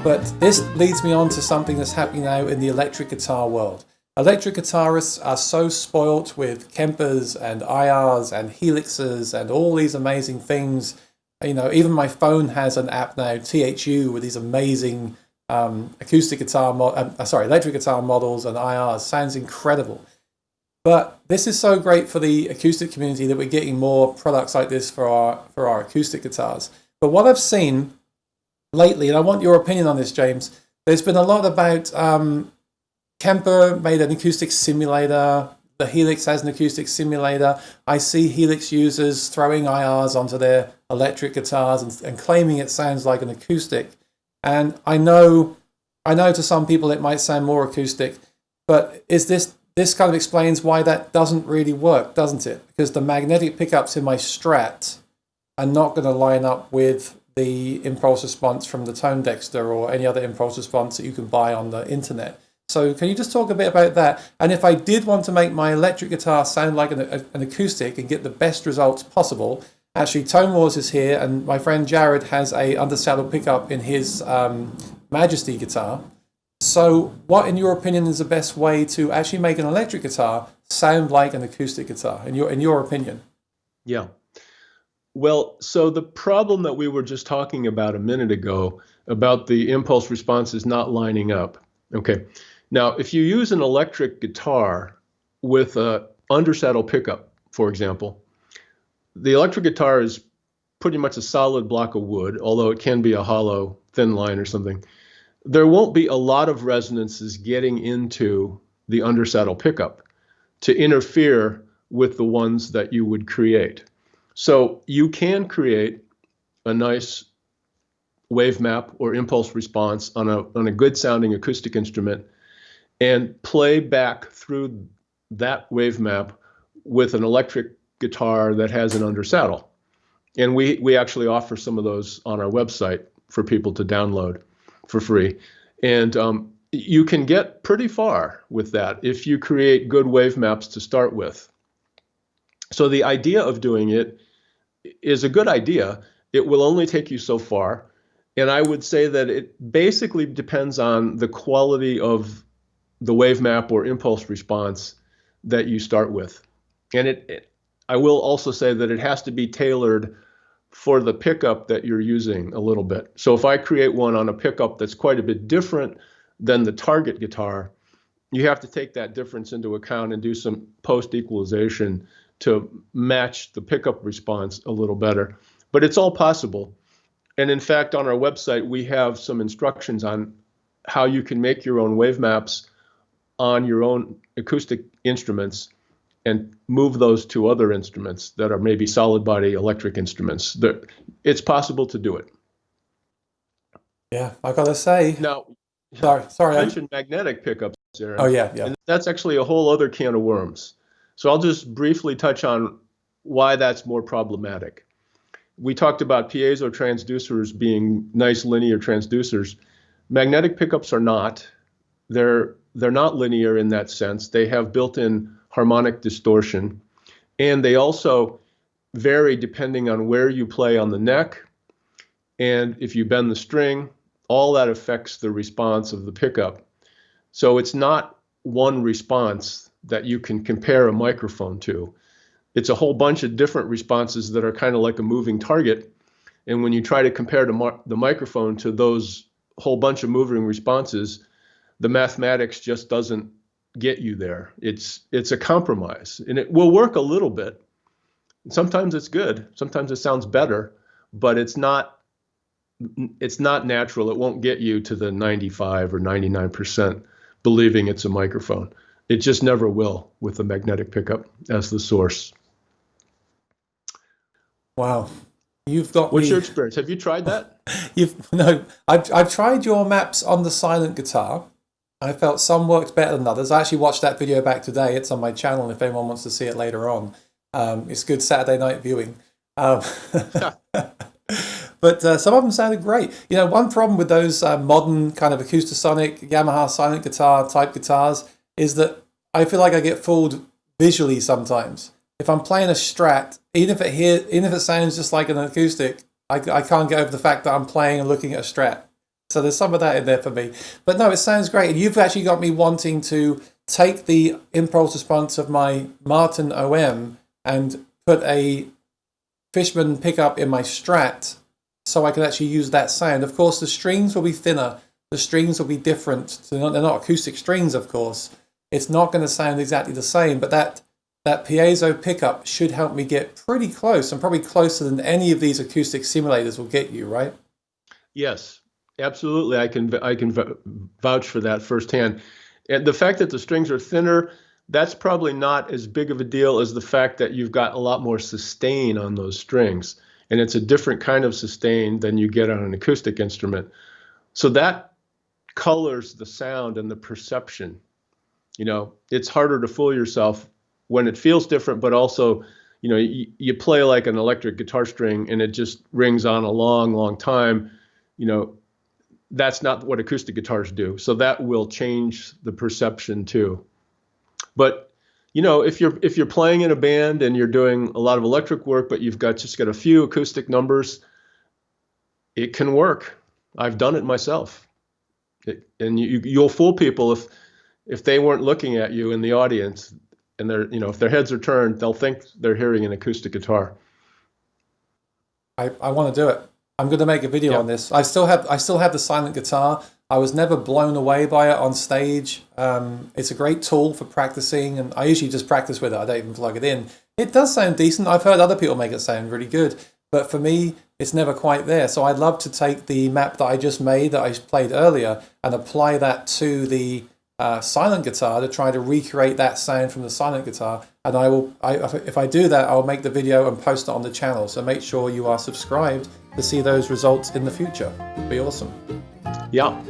But this leads me on to something that's happening now in the electric guitar world. Electric guitarists are so spoilt with Kempers and IRs and Helixes and all these amazing things. You know, even my phone has an app now, THU, with these amazing electric guitar models and IRs. Sounds incredible. But this is so great for the acoustic community that we're getting more products like this for our acoustic guitars. But what I've seen lately, and I want your opinion on this, James, there's been a lot about Kemper made an acoustic simulator. The Helix has an acoustic simulator. I see Helix users throwing IRs onto their electric guitars and claiming it sounds like an acoustic. And I know to some people it might sound more acoustic, but this kind of explains why that doesn't really work, doesn't it? Because the magnetic pickups in my Strat are not going to line up with the impulse response from the ToneDexter or any other impulse response that you can buy on the internet. So can you just talk a bit about that? And if I did want to make my electric guitar sound like an acoustic and get the best results possible, actually Tone Wars is here, and my friend Jared has a undersaddle pickup in his Majesty guitar. So what, in your opinion, is the best way to actually make an electric guitar sound like an acoustic guitar, in your opinion? Yeah. Well, so the problem that we were just talking about a minute ago about the impulse responses not lining up. Okay. Now, if you use an electric guitar with a undersaddle pickup, for example, the electric guitar is pretty much a solid block of wood, although it can be a hollow thin line or something. There won't be a lot of resonances getting into the undersaddle pickup to interfere with the ones that you would create. So you can create a nice wave map or impulse response on a good sounding acoustic instrument and play back through that wave map with an electric guitar that has an undersaddle. And we actually offer some of those on our website for people to download for free. And you can get pretty far with that if you create good wave maps to start with. So the idea of doing it is a good idea. It will only take you so far. And I would say that it basically depends on the quality of the wave map or impulse response that you start with. And I will also say that it has to be tailored for the pickup that you're using a little bit. So if I create one on a pickup that's quite a bit different than the target guitar, you have to take that difference into account and do some post-equalization to match the pickup response a little better. But it's all possible. And in fact, on our website, we have some instructions on how you can make your own wave maps on your own acoustic instruments and move those to other instruments that are maybe solid body electric instruments. It's possible to do it. Yeah, I gotta say. Now, sorry. I mentioned magnetic pickups, Aaron. Oh yeah. And that's actually a whole other can of worms. So I'll just briefly touch on why that's more problematic. We talked about piezo transducers being nice linear transducers. Magnetic pickups are not. They're not linear in that sense. They have built-in harmonic distortion, and they also vary depending on where you play on the neck, and if you bend the string, all that affects the response of the pickup. So it's not one response that you can compare a microphone to. It's a whole bunch of different responses that are kind of like a moving target, and when you try to compare the microphone to those whole bunch of moving responses, the mathematics just doesn't get you there. It's a compromise, and it will work a little bit. Sometimes it's good, sometimes it sounds better, but it's not natural. It won't get you to the 95 or 99% believing it's a microphone. It just never will with the magnetic pickup as the source. Wow. You've got What's your experience? Have you tried that? I've tried your maps on the silent guitar. I felt some worked better than others. I actually watched that video back today. It's on my channel if anyone wants to see it later on. It's good Saturday night viewing. But some of them sounded great. You know, one problem with those modern kind of Acoustasonic Yamaha silent guitar type guitars is that I feel like I get fooled visually sometimes. If I'm playing a Strat, even if it sounds just like an acoustic, I can't get over the fact that I'm playing and looking at a Strat. So there's some of that in there for me. But no, it sounds great. And you've actually got me wanting to take the impulse response of my Martin OM and put a Fishman pickup in my Strat so I can actually use that sound. Of course, the strings will be thinner. The strings will be different. They're not acoustic strings, of course. It's not going to sound exactly the same, but that piezo pickup should help me get pretty close, and probably closer than any of these acoustic simulators will get you, right? Yes, absolutely. I can vouch for that firsthand. And the fact that the strings are thinner, that's probably not as big of a deal as the fact that you've got a lot more sustain on those strings. And it's a different kind of sustain than you get on an acoustic instrument. So that colors the sound and the perception. You know, it's harder to fool yourself when it feels different, but also, you know, you play like an electric guitar string and it just rings on a long, long time. You know, that's not what acoustic guitars do. So that will change the perception too. But, you know, if you're playing in a band and you're doing a lot of electric work, but you've just got a few acoustic numbers, it can work. I've done it myself. And you'll fool people if they weren't looking at you in the audience, and if their heads are turned, they'll think they're hearing an acoustic guitar. I want to do it. I'm going to make a video on this. I still have the silent guitar. I was never blown away by it on stage. It's a great tool for practicing, and I usually just practice with it. I don't even plug it in. It does sound decent. I've heard other people make it sound really good, but for me, it's never quite there. So I'd love to take the map that I just made, that I played earlier, and apply that to the silent guitar to try to recreate that sound from the silent guitar. And if I do that, I'll make the video and post it on the channel. So make sure you are subscribed to see those results in the future. It'd be awesome. Yeah.